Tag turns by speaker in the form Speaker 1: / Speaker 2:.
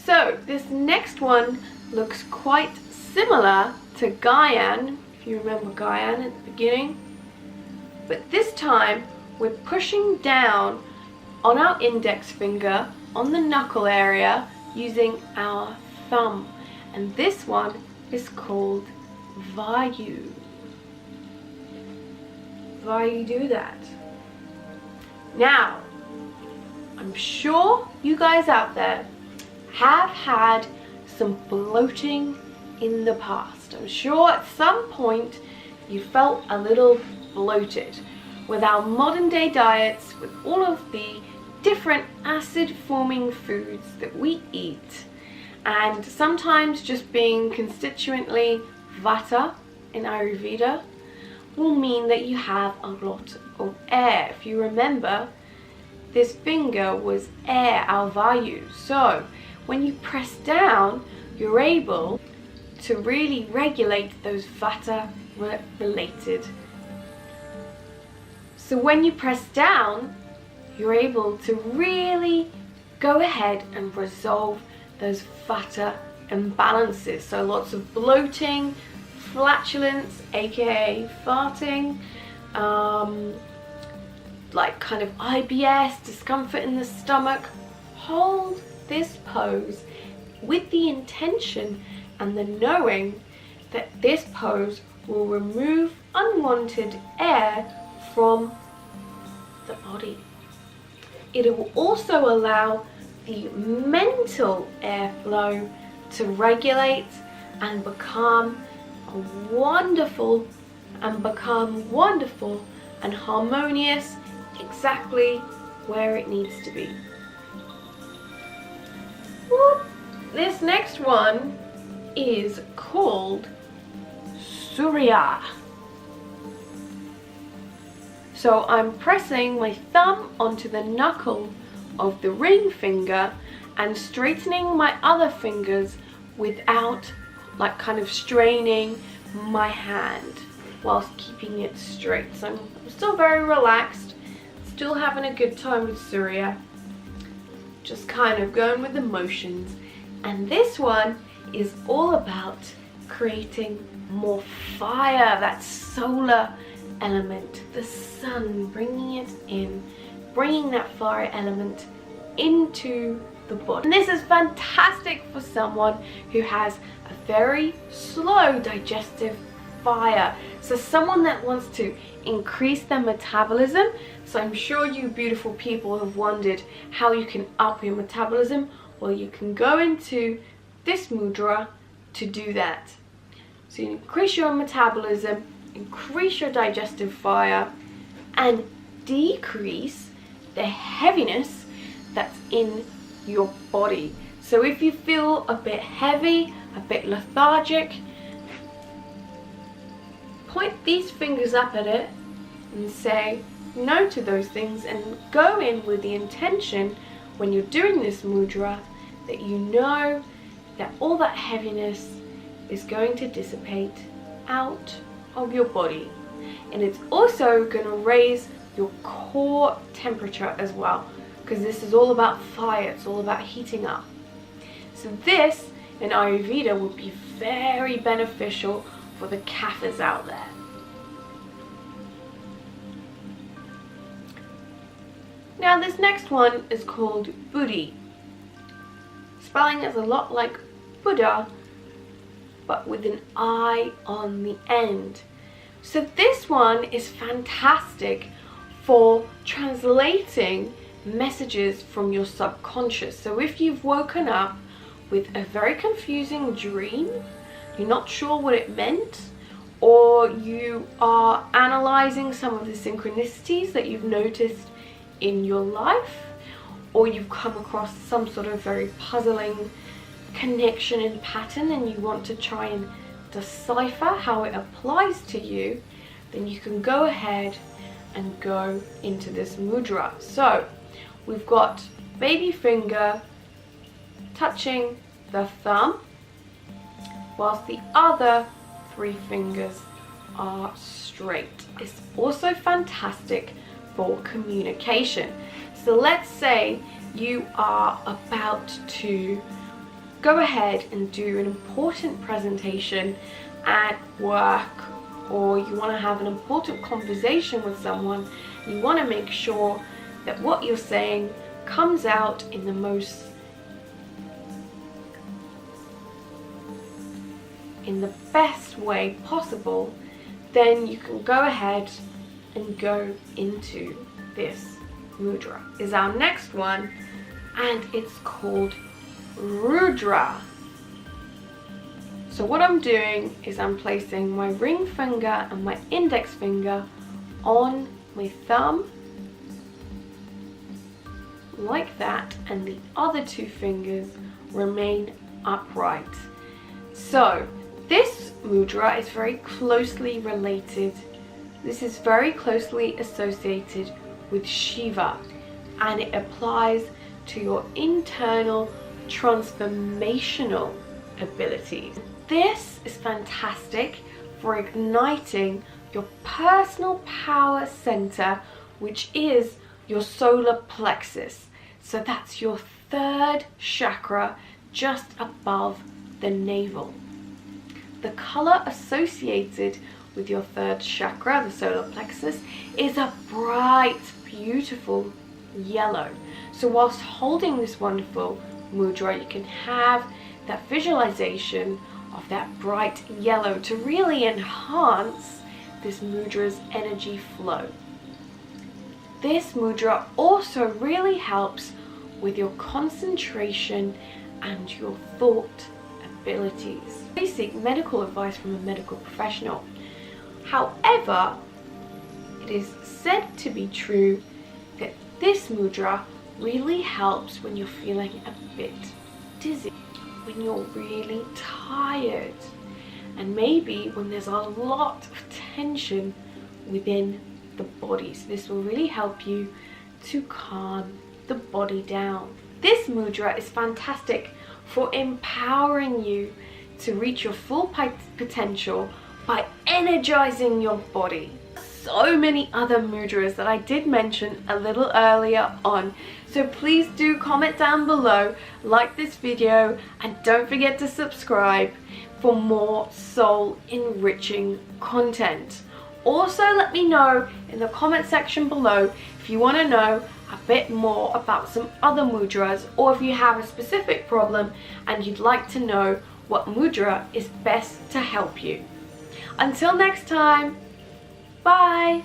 Speaker 1: So this next one looks quite similar to Gaian, if you remember Gaian at the beginning. But this time we're pushing down on our index finger, on the knuckle area, using our thumb. And this one is called Vayu. Vayu do that. Now, I'm sure you guys out there have had some bloating in the past. I'm sure at some point you felt a little bloated. With our modern day diets, with all of the different acid forming foods that we eat, and sometimes just being constituently Vata in Ayurveda will mean that you have a lot of air. If you remember, this finger was air, our Vayu. So when you press down, you're able to really regulate those Vata related. So when you press down, you're able to really go ahead and resolve those Vata imbalances. So lots of bloating, flatulence, aka farting, like kind of IBS, discomfort in the stomach. Hold this pose with the intention and the knowing that this pose will remove unwanted air from the body. It will also allow the mental airflow to regulate and become wonderful and harmonious exactly where it needs to be. This next one is called Surya. So I'm pressing my thumb onto the knuckle of the ring finger and straightening my other fingers without like kind of straining my hand whilst keeping it straight. So I'm still very relaxed, still having a good time with Surya, just kind of going with the motions. And this one is all about creating more fire, that solar element, the sun, bringing it in, bringing that fire element into the body. And this is fantastic for someone who has a very slow digestive fire. So someone that wants to increase their metabolism. So I'm sure you beautiful people have wondered how you can up your metabolism. Well, you can go into this mudra to do that. So you increase your metabolism, increase your digestive fire, and decrease the heaviness that's in your body. So if you feel a bit heavy, a bit lethargic, point these fingers up at it and say no to those things, and go in with the intention when you're doing this mudra that you know that all that heaviness is going to dissipate out of your body. And it's also going to raise your core temperature as well, because this is all about fire, it's all about heating up. So this in Ayurveda would be very beneficial for the kaphas out there. Now this next one is called Buddhi. Spelling is a lot like Buddha, but with an I on the end. So this one is fantastic for translating messages from your subconscious. So if you've woken up with a very confusing dream, you're not sure what it meant, or you are analyzing some of the synchronicities that you've noticed in your life, or you've come across some sort of very puzzling connection and pattern and you want to try and decipher how it applies to you, then you can go ahead and go into this mudra. So we've got baby finger touching the thumb, whilst the other three fingers are straight. It's also fantastic for communication. So let's say you are about to go ahead and do an important presentation at work, or you want to have an important conversation with someone, you want to make sure that what you're saying comes out in the best way possible, then you can go ahead and go into this mudra. Is our next one, and it's called Rudra. So what I'm doing is I'm placing my ring finger and my index finger on my thumb like that, and the other two fingers remain upright. So this mudra is very closely related. This is very closely associated with Shiva, and it applies to your internal transformational abilities. This is fantastic for igniting your personal power center, which is your solar plexus. So that's your third chakra, just above the navel. The color associated with your third chakra, the solar plexus, is a bright, beautiful yellow. So whilst holding this wonderful mudra, you can have that visualization of that bright yellow to really enhance this mudra's energy flow. This mudra also really helps with your concentration and your thought abilities. Please seek medical advice from a medical professional. However, it is said to be true that this mudra really helps when you're feeling a bit dizzy, when you're really tired, and maybe when there's a lot of tension within the body. So this will really help you to calm the body down. This mudra is fantastic for empowering you to reach your full potential by energizing your body. So many other mudras that I did mention a little earlier on, so please do comment down below, like this video, and don't forget to subscribe for more soul enriching content. Also, let me know in the comment section below if you want to know a bit more about some other mudras, or if you have a specific problem and you'd like to know what mudra is best to help you. Until next time, bye!